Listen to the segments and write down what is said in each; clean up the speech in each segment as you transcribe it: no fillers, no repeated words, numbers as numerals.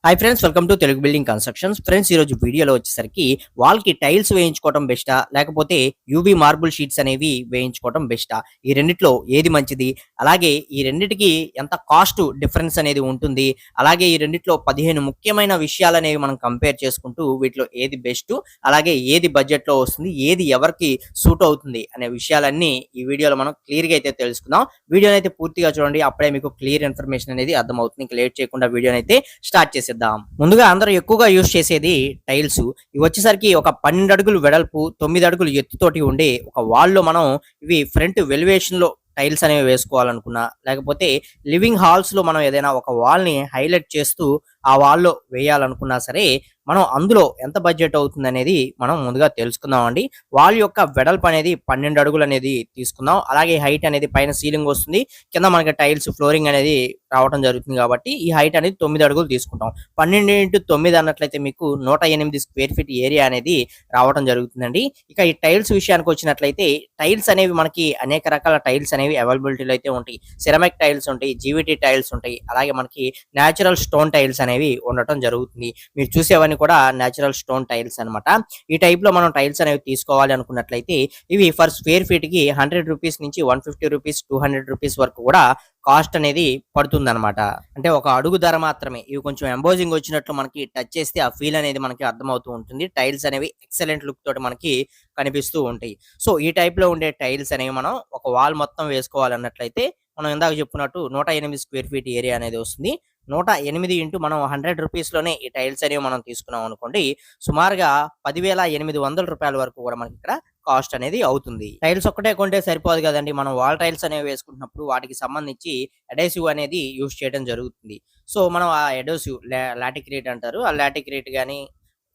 Hi friends, welcome to Telugu building constructions. Friends, ఈ రోజు వీడియోలో వచ్చేసరికి వాల్‌కి టైల్స్ వేయించుకోవడం బెస్టా? లేకపోతే యూవీ మార్బుల్ షీట్స్ అనేవి వేయించుకోవడం బెస్టా? ఈ రెండిట్లో ఏది మంచిది? అలాగే ఈ రెండిటికి ఎంత కాస్ట్ డిఫరెన్స్ అనేది ఉంటుంది? అలాగే ఈ రెండిట్లో 15 ముఖ్యమైన విషయాలనేవి మనం కంపేర్ చేసుకుంటూ వీటిలో ఏది బెస్టు? అలాగే ఏది బడ్జెట్‌లో వస్తుంది? ఏది ఎవరికి సూట్ అవుతుంది? అనే విషయాలన్నీ ఈ వీడియోలో మనం క్లియర్‌గా అయితే తెలుసుకుందాం. వీడియోనైతే పూర్తిగా చూడండి. అప్పుడే మీకు క్లియర్ ఇన్ఫర్మేషన్ అనేది అర్థమవుతుంది. ఇంక లేట్ చేయకుండా వీడియోనైతే స్టార్ట్ చేసేద్దాం. ముందుగా అందరూ ఎక్కువగా యూజ్ చేసేది టైల్స్. ఇవి వచ్చేసరికి ఒక 12 అడుగులు వెడల్పు, 9 అడుగులు ఎత్తుతోటి ఉండే ఒక వాల్‌లో మనం ఇవి ఫ్రంట్ వెలివేషన్‌లో టైల్స్ అనేవి వేసుకోవాలనుకున్నా, లేకపోతే లివింగ్ హాల్స్‌లో మనం ఏదైనా ఒక వాల్‌ని హైలైట్ చేస్తూ ఆ వాల్‌లో వేయాలనుకున్నా సరే, మనం అందులో ఎంత బడ్జెట్ అవుతుందనేది మనం ముందుగా తెలుసుకుందామండి. వాల్ యొక్క వెడల్పు అనేది 12 అడుగులు అనేది తీసుకుందాం. అలాగే హైట్ అనేది పైన సీలింగ్ వస్తుంది. కింద మనకి టైల్స్ ఫ్లోరింగ్ అనేది రావటం జరుగుతుంది కాబట్టి ఈ హైట్ అనేది 9 అడుగులు తీసుకుంటాం. 12x9 అన్నట్లయితే మీకు 108 స్క్వేర్ ఫీట్ ఏరియా అనేది రావటం జరుగుతుందండి. ఇక ఈ టైల్స్ విషయానికి వచ్చినట్లయితే టైల్స్ అనేవి మనకి అనేక రకాల టైల్స్ అనేవి అవైలబిలిటీలో అయితే ఉంటాయి. సిరమిక్ టైల్స్ ఉంటాయి, జీవీటీ టైల్స్ ఉంటాయి. అలాగే మనకి నేచురల్ స్టోన్ టైల్స్ అనేవి ఉండటం జరుగుతుంది. మీరు చూసేవన్నీ కూడా నేచురల్ స్టోన్ టైల్స్ అన్నమాట. ఈ టైప్ లో మనం టైల్స్ అనేవి తీసుకోవాలి అనుకున్నట్లయితే ఇవి ఫర్ స్క్వేర్ ఫీట్ కి 100 రూపీస్ నుంచి 150 రూపీస్, 200 రూపీస్ వరకు కూడా కాస్ట్ అనేది పడుతుందన్నమాట. అంటే ఒక అడుగు ధర మాత్రమే. ఇవి కొంచెం ఎంబోజింగ్ వచ్చినట్లు మనకి టచ్ చేస్తే ఆ ఫీల్ అనేది మనకి అర్థమవుతూ ఉంటుంది. టైల్స్ అనేవి ఎక్సలెంట్ లుక్ తోటి మనకి కనిపిస్తూ ఉంటాయి. సో ఈ టైప్ లో ఉండే టైల్స్ అనేవి మనం ఒక వాల్ మొత్తం వేసుకోవాలన్నట్లయితే మనం ఇందాక చెప్పుకున్నట్టు 108 స్క్వేర్ ఫీట్ ఏరియా అనేది వస్తుంది. 108 ఇంటూ మనం 100 రూపీస్‌లోనే ఈ టైల్స్ అనేవి మనం తీసుకున్నాం అనుకోండి. సుమారుగా రూ. 10,800 వరకు కూడా మనకి ఇక్కడ కాస్ట్ అనేది అవుతుంది. టైల్స్ ఒక్కటే కొంటే సరిపోదు కదండీ. మనం వాల్ టైల్స్ అనేవి వేసుకుంటున్నప్పుడు వాటికి సంబంధించి అడెసివ్ అనేది యూజ్ చేయడం జరుగుతుంది. సో మనం ఆ అడెసివ్ లాటిక్రేట్ అంటారు. ఆ లాటిక్రేట్ గాని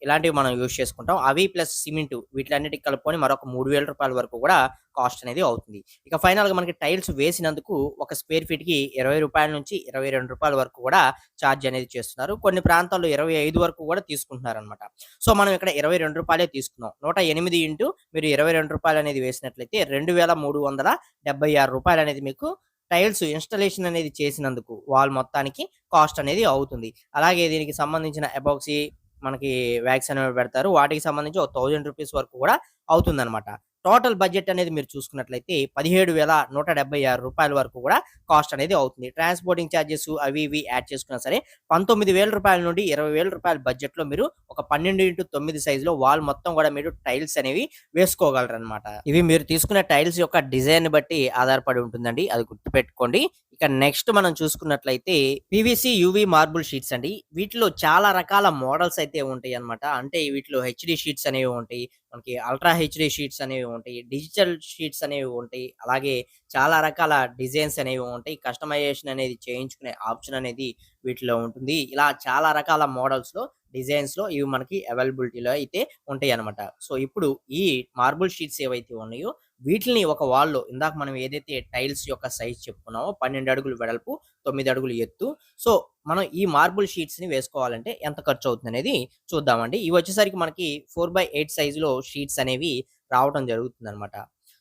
ఇలాంటివి మనం యూజ్ చేసుకుంటాం. అవి ప్లస్ సిమెంట్ వీటిలన్నిటికి కలుపుకొని మరొక రూ. 3,000 వరకు కూడా కాస్ట్ అనేది అవుతుంది. ఇక ఫైనల్‌గా మనకి టైల్స్ వేసినందుకు ఒక స్క్వేర్ ఫీట్‌కి రూ. 20 నుంచి రూ. 22 వరకు కూడా చార్జ్ అనేది చేస్తున్నారు. కొన్ని ప్రాంతాల్లో 25 వరకు కూడా తీసుకుంటున్నారనమాట. సో మనం ఇక్కడ రూ. 22 తీసుకున్నాం. 108 ఇంటూ మీరు రూ. 22 అనేది వేసినట్లయితే రూ. 2,376 అనేది మీకు టైల్స్ ఇన్‌స్టాలేషన్ అనేది చేసినందుకు వాల్ మొత్తానికి కాస్ట్ అనేది అవుతుంది. అలాగే దీనికి సంబంధించిన ఎపాక్సీ మనకి వ్యాక్స్ అనేవి పెడతారు. వాటికి సంబంధించి ఒక రూ. 1,000 వరకు కూడా అవుతుందన్నమాట. టోటల్ బడ్జెట్ అనేది మీరు చూసుకున్నట్లయితే రూ. 17,176 వరకు కూడా కాస్ట్ అనేది అవుతుంది. ట్రాన్స్‌పోర్టింగ్ చార్జెస్ అవి ఇవి యాడ్ చేసుకున్నా సరే రూ. 19,000 నుండి రూ. 20,000 బడ్జెట్‌లో మీరు ఒక 12x9 సైజ్‌లో వాల్ మొత్తం కూడా మీరు టైల్స్ అనేవి వేసుకోగలరన్నమాట. ఇవి మీరు తీసుకునే టైల్స్ యొక్క డిజైన్ బట్టి ఆధారపడి ఉంటుందండి. అది గుర్తుపెట్టుకోండి. ఇక నెక్స్ట్ మనం చూసుకున్నట్లయితే పీవీసీ, యూవీ మార్బుల్ షీట్స్ అండి. వీటిలో చాలా రకాల మోడల్స్ అయితే ఉంటాయన్నమాట. అంటే వీటిలో హెచ్‌డీ షీట్స్ అనేవి ఉంటాయి. మనకి అల్ట్రా హెచ్‌డీ షీట్స్ అనేవి ఉంటాయి. డిజిటల్ షీట్స్ అనేవి ఉంటాయి. అలాగే చాలా రకాల డిజైన్స్ అనేవి ఉంటాయి. కస్టమైజేషన్ అనేది చేయించుకునే ఆప్షన్ అనేది వీటిలో ఉంటుంది. ఇలా చాలా రకాల మోడల్స్‌లో, డిజైన్స్‌లో ఇవి మనకి అవైలబిలిటీలో అయితే ఉంటాయన్నమాట. సో ఇప్పుడు ఈ మార్బుల్ షీట్స్ ఏవైతే ఉన్నాయో వీటిల్ని ఒక వాల్‌లో ఇందాక మనం ఏదైతే టైల్స్ యొక్క సైజ్ చెప్పుకున్నామో 12 అడుగులు వెడల్పు, 9 అడుగులు ఎత్తు. సో మనం ఈ మార్బుల్ షీట్స్‌ని వేసుకోవాలంటే ఎంత ఖర్చు అవుతుందనేది చూద్దామండి. ఇవి వచ్చేసరికి మనకి 4/8 సైజ్‌లో షీట్స్ అనేవి రావటం జరుగుతుందనమాట.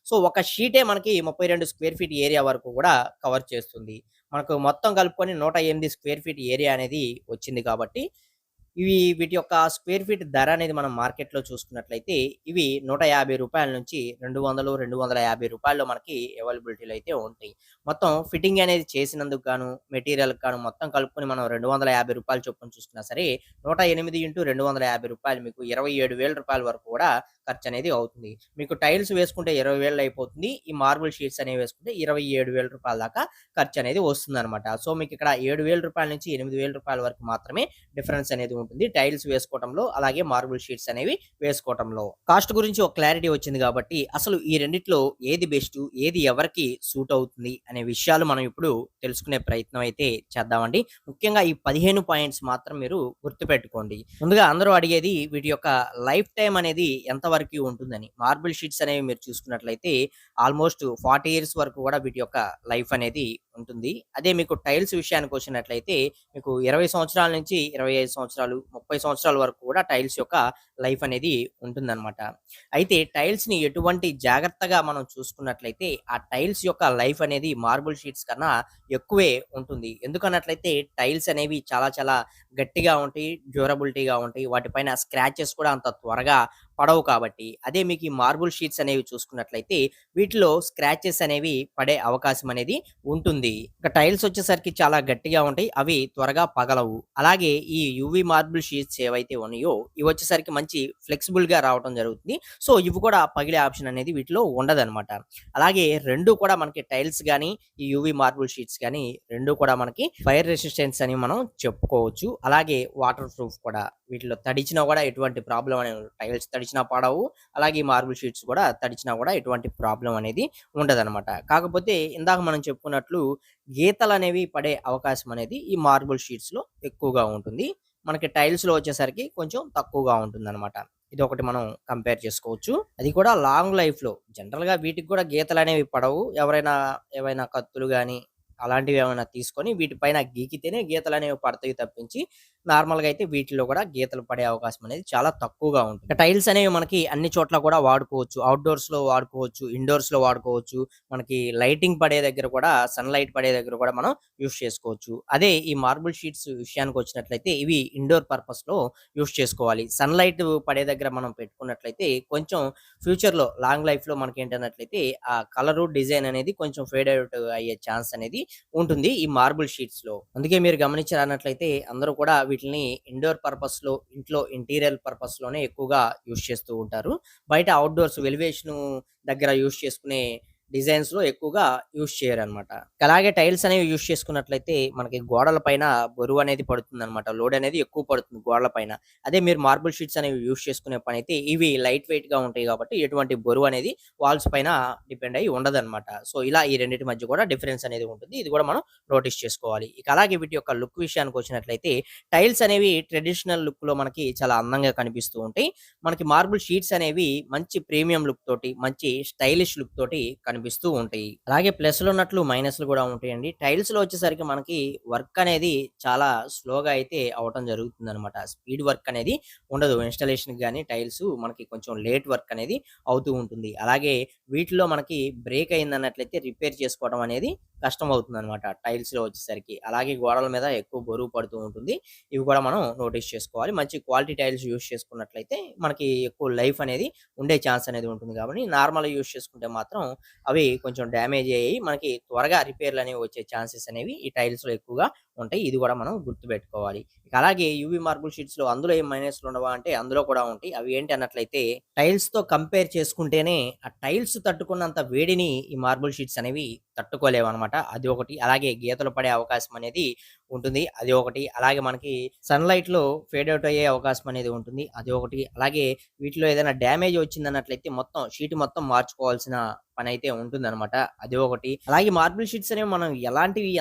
సో ఒక షీటే మనకి 32 స్క్వేర్ ఫీట్ ఏరియా వరకు కూడా కవర్ చేస్తుంది. మనకు మొత్తం కలుపుకొని 108 స్క్వేర్ ఫీట్ ఏరియా అనేది వచ్చింది కాబట్టి వీటి యొక్క స్క్వేర్ ఫీట్ ధర అనేది మనం మార్కెట్‌లో చూసుకున్నట్లయితే ఇవి రూ. 150 నుంచి 200, రూ. 250 మనకి అవైలబిలిటీలో అయితే ఉంటాయి. మొత్తం ఫిట్టింగ్ అనేది చేసినందుకు గాను, మెటీరియల్‌కి గాను మొత్తం కలుపుకొని మనం రూ. 250 చొప్పున చూసుకున్నా సరే 108 ఇంటూ రూ. 250 మీకు రూ. 27,000 వరకు కూడా ఖర్చనేది అవుతుంది. మీకు టైల్స్ వేసుకుంటే 20,000 అయిపోతుంది. ఈ మార్బుల్ షీట్స్ అనేవి వేసుకుంటే రూ. 27,000 దాకా ఖర్చనేది వస్తుందనమాట. సో మీకు ఇక్కడ రూ. 7,000 నుంచి రూ. 8,000 వరకు మాత్రమే డిఫరెన్స్ అనేది ఉంటుంది. టైల్స్ వేసుకోవటంలో, అలాగే మార్బుల్ షీట్స్ అనేవి వేసుకోవటంలో. కాస్ట్ గురించి ఒక క్లారిటీ వచ్చింది కాబట్టి అసలు ఈ రెండిట్లో ఏది బెస్ట్, ఏది ఎవరికి సూట్ అవుతుంది అనే విషయాలు మనం ఇప్పుడు తెలుసుకునే ప్రయత్నం అయితే చేద్దామండి. ముఖ్యంగా ఈ 15 పాయింట్స్ మాత్రం మీరు గుర్తుపెట్టుకోండి. ముందుగా అందరూ అడిగేది వీటి యొక్క లైఫ్ టైమ్ అనేది ఎంత వరకు ఉంటుందని. మార్బుల్ షీట్స్ అనేవి మీరు చూసుకున్నట్లయితే ఆల్మోస్ట్ 40 ఇయర్స్ వరకు కూడా వీటి యొక్క లైఫ్ అనేది ఉంటుంది. అదే మీకు టైల్స్ విషయానికి వచ్చినట్లయితే మీకు 20 సంవత్సరాల నుంచి 25 సంవత్సరాలు, 30 సంవత్సరాల వరకు కూడా టైల్స్ యొక్క లైఫ్ అనేది ఉంటుందన్నమాట. అయితే టైల్స్‌ని ఎటువంటి జాగ్రత్తగా మనం చూసుకున్నట్లయితే ఆ టైల్స్ యొక్క లైఫ్ అనేది మార్బుల్ షీట్స్ కన్నా ఎక్కువే ఉంటుంది. ఎందుకన్నట్లయితే టైల్స్ అనేవి చాలా చాలా గట్టిగా ఉంటాయి, డ్యూరబిలిటీగా ఉంటాయి. వాటిపైన స్క్రాచెస్ కూడా అంత త్వరగా పడవు కాబట్టి. అదే మీకు ఈ మార్బుల్ షీట్స్ అనేవి చూసుకున్నట్లయితే వీటిలో స్క్రాచెస్ అనేవి పడే అవకాశం అనేది ఉంటుంది. ఇక టైల్స్ వచ్చేసరికి చాలా గట్టిగా ఉంటాయి. అవి త్వరగా పగలవు. అలాగే ఈ యూవీ మార్బుల్ షీట్స్ ఏవైతే ఉన్నాయో ఇవి వచ్చేసరికి మంచి ఫ్లెక్సిబుల్‌గా రావటం జరుగుతుంది. సో, ఇవి కూడా పగిలే ఆప్షన్ అనేది వీటిలో ఉండదనమాట. అలాగే 2 కూడా మనకి టైల్స్ గాని, ఈ యూవీ మార్బుల్ షీట్స్ గాని 2 కూడా మనకి ఫైర్ రెసిస్టెన్స్ అని మనం చెప్పుకోవచ్చు. అలాగే వాటర్ ప్రూఫ్ కూడా. వీటిలో తడిచినా కూడా ఎటువంటి ప్రాబ్లమ్ అనేది ఉండదు. టైల్స్ తడిచినా పాడవు. అలాగే ఈ మార్బుల్ షీట్స్ కూడా తడిచినా కూడా ఎటువంటి ప్రాబ్లమ్ అనేది ఉండదనమాట. కాకపోతే ఇందాక మనం చెప్పుకున్నట్లు గీతలనేవి పడే అవకాశం అనేది ఈ మార్బుల్ షీట్స్‌లో ఎక్కువగా ఉంటుంది. మనకి టైల్స్‌లో వచ్చేసరికి కొంచెం తక్కువగా ఉంటుందనమాట. ఇదొకటి మనం కంపేర్ చేసుకోవచ్చు. అది కూడా లాంగ్ లైఫ్‌లో జనరల్‌గా వీటికి కూడా గీతలనేవి పడవు. ఏవైనా కత్తులు గాని అలాంటివి ఏమైనా తీసుకొని వీటిపైన గీకితేనే గీతలనేవి పడతాయి తప్పించి నార్మల్‌గా అయితే వీటిలో కూడా గీతలు పడే అవకాశం అనేది చాలా తక్కువగా ఉంటుంది. ఇక టైల్స్ అనేవి మనకి అన్ని చోట్ల కూడా వాడుకోవచ్చు. ఔట్‌డోర్స్‌లో వాడుకోవచ్చు, ఇండోర్స్‌లో వాడుకోవచ్చు. మనకి లైటింగ్ పడే దగ్గర కూడా సన్‌లైట్ పడే దగ్గర కూడా మనం యూజ్ చేసుకోవచ్చు. అదే ఈ మార్బుల్ షీట్స్ విషయానికొచ్చినట్లయితే ఇవి ఇండోర్ పర్పస్‌లో యూజ్ చేసుకోవాలి. సన్‌లైట్ పడే దగ్గర మనం పెట్టుకున్నట్లయితే కొంచెం ఫ్యూచర్‌లో లాంగ్ లైఫ్‌లో మనకేంటన్నట్లయితే ఆ కలరు, డిజైన్ అనేది కొంచెం ఫేడ్ ఔట్ అయ్యే ఛాన్స్ అనేది ఉంటుంది ఈ మార్బుల్ షీట్స్‌లో. అందుకే మీరు గమనించారన్నట్లయితే అందరూ కూడా వీటిల్ని ఇండోర్ పర్పస్‌లో, ఇంట్లో ఇంటీరియర్ పర్పస్‌లోనే ఎక్కువగా యూజ్ చేస్తూ ఉంటారు. బయట ఔట్‌డోర్స్ ఎలివేషను దగ్గర యూజ్ చేసుకునే డిజైన్స్‌లో ఎక్కువగా యూజ్ చేయరనమాట. అలాగే టైల్స్ అనేవి యూజ్ చేసుకున్నట్లయితే మనకి గోడల పైన బరువనేది పడుతుందనమాట. లోడ్ అనేది ఎక్కువ పడుతుంది గోడల పైన. అదే మీరు మార్బుల్ షీట్స్ అనేవి యూజ్ చేసుకునే పనైతే ఇవి లైట్ వెయిట్‌గా ఉంటాయి కాబట్టి ఎటువంటి బరువనేది వాల్స్ పైన డిపెండ్ అయ్యి ఉండదనమాట. సో, ఇలా ఈ రెండిటి మధ్య కూడా డిఫరెన్స్ అనేది ఉంటుంది. ఇది కూడా మనం నోటీస్ చేసుకోవాలి. ఇక అలాగే వీటి యొక్క లుక్ విషయానికొచ్చినట్లయితే టైల్స్ అనేవి ట్రెడిషనల్ లుక్‌లో మనకి చాలా అందంగా కనిపిస్తూ ఉంటాయి. మనకి మార్బుల్ షీట్స్ అనేవి మంచి ప్రీమియం లుక్ తోటి, మంచి స్టైలిష్ లుక్ తోటి కనిపిస్తూ ఉంటాయి. అలాగే ప్లస్‌లు ఉన్నట్లు మైనస్‌లు కూడా ఉంటాయండి. టైల్స్‌లో వచ్చేసరికి మనకి వర్క్ అనేది చాలా స్లోగా అయితే అవ్వటం జరుగుతుందనమాట. స్పీడ్ వర్క్ అనేది ఉండదు. ఇన్‌స్టాలేషన్‌కి గాని టైల్స్ మనకి కొంచెం లేట్ వర్క్ అనేది అవుతూ ఉంటుంది. అలాగే వీటిలో మనకి బ్రేక్ అయిందన్నట్లయితే రిపేర్ చేసుకోవడం అనేది కష్టమవుతుందనమాట టైల్స్‌లో వచ్చేసరికి. అలాగే గోడల మీద ఎక్కువ బరువు పడుతూ ఉంటుంది. ఇవి కూడా మనం నోటీస్ చేసుకోవాలి. మంచి క్వాలిటీ టైల్స్ యూజ్ చేసుకున్నట్లయితే మనకి ఎక్కువ లైఫ్ అనేది ఉండే ఛాన్స్ అనేది ఉంటుంది కాబట్టి నార్మల్‌గా యూజ్ చేసుకుంటే మాత్రం అవి కొంచెం డ్యామేజ్ అయ్యి మనకి త్వరగా రిపేర్‌లు అనేవి వచ్చే ఛాన్సెస్ అనేవి ఈ టైల్స్‌లో ఎక్కువగా ఉంటాయి. ఇది కూడా మనం గుర్తుపెట్టుకోవాలి. ఇక అలాగే యూవీ మార్బుల్ షీట్స్‌లో అందులో ఏం మైనస్‌లు ఉండవా అంటే అందులో కూడా ఉంటాయి. అవి ఏంటి అన్నట్లయితే టైల్స్‌తో కంపేర్ చేసుకుంటేనే ఆ టైల్స్ తట్టుకున్నంత వేడిని ఈ మార్బుల్ షీట్స్ అనేవి తట్టుకోలేవన్నమాట. అది ఒకటి. అలాగే గీతలు పడే అవకాశం అనేది ఉంటుంది. అది ఒకటి. అలాగే మనకి సన్‌లైట్‌లో ఫేడ్ ఔట్ అయ్యే అవకాశం అనేది ఉంటుంది. అది ఒకటి. అలాగే వీటిలో ఏదైనా డ్యామేజ్ వచ్చిందన్నట్లయితే మొత్తం షీట్ మొత్తం మార్చుకోవాల్సిన పనైతే ఉంటుందన్నమాట. అది ఒకటి. అలాగే మార్బుల్ షీట్స్ అనేవి మనం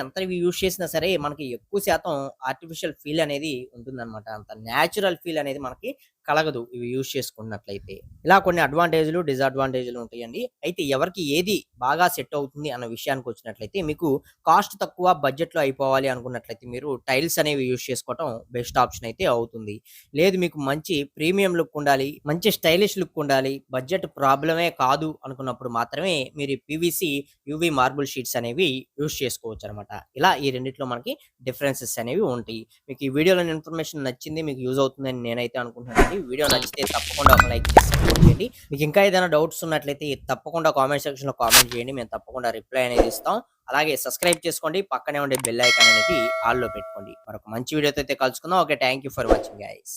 ఎంతవి యూజ్ చేసినా సరే మనకి ఎక్కువ శాతం ఆర్టిఫిషియల్ ఫీల్ అనేది ఉంటుందన్నమాట. అంత నేచురల్ ఫీల్ అనేది మనకి కలగదు ఇవి యూజ్ చేసుకున్నట్లయితే. ఇలా కొన్ని అడ్వాంటేజ్‌లు, డిసడ్వాంటేజ్‌లు ఉంటాయండి. అయితే ఎవరికి ఏది బాగా సెట్ అవుతుంది అన్న విషయానికొచ్చినట్లయితే మీకు కాస్ట్ తక్కువ బడ్జెట్‌లో అయిపోవాలి అనుకున్నట్లయితే మీరు టైల్స్ అనేవి యూజ్ చేసుకోవటం బెస్ట్ ఆప్షన్ అయితే అవుతుంది. లేదు మీకు మంచి ప్రీమియం లుక్ ఉండాలి, మంచి స్టైలిష్ లుక్ ఉండాలి, బడ్జెట్ ప్రాబ్లమే కాదు అనుకున్నప్పుడు మాత్రమే మీరు పీవీసీ యూవీ మార్బుల్ షీట్స్ అనేవి యూజ్ చేసుకోవచ్చనమాట. ఇలా ఈ రెండిట్లో మనకి డిఫరెన్సెస్ అనేవి ఉంటాయి. మీకు ఈ వీడియోలోని ఇన్ఫర్మేషన్ నచ్చింది, మీకు యూజ్ అవుతుందని నేనైతే అనుకుంటున్నానండి. వీడియో నచ్చితే తప్పకుండా ఒక లైక్ చేసి సపోర్ట్ చేయండి. మీకు ఇంకా ఏదైనా డౌట్స్ ఉన్నట్లయితే తప్పకుండా కామెంట్ సెక్షన్‌లో కామెంట్ చేయండి. మేము తప్పకుండా రిప్లై అనేది ఇస్తాం. అలాగే సబ్స్క్రైబ్ చేసుకోండి. పక్కనే ఉండే బెల్ ఐకాన్ అనేది ఆల్‌లో పెట్టుకోండి. మరొక మంచి వీడియోతో అయితే కలుసుకుందాం. Okay. Thank you for watching guys.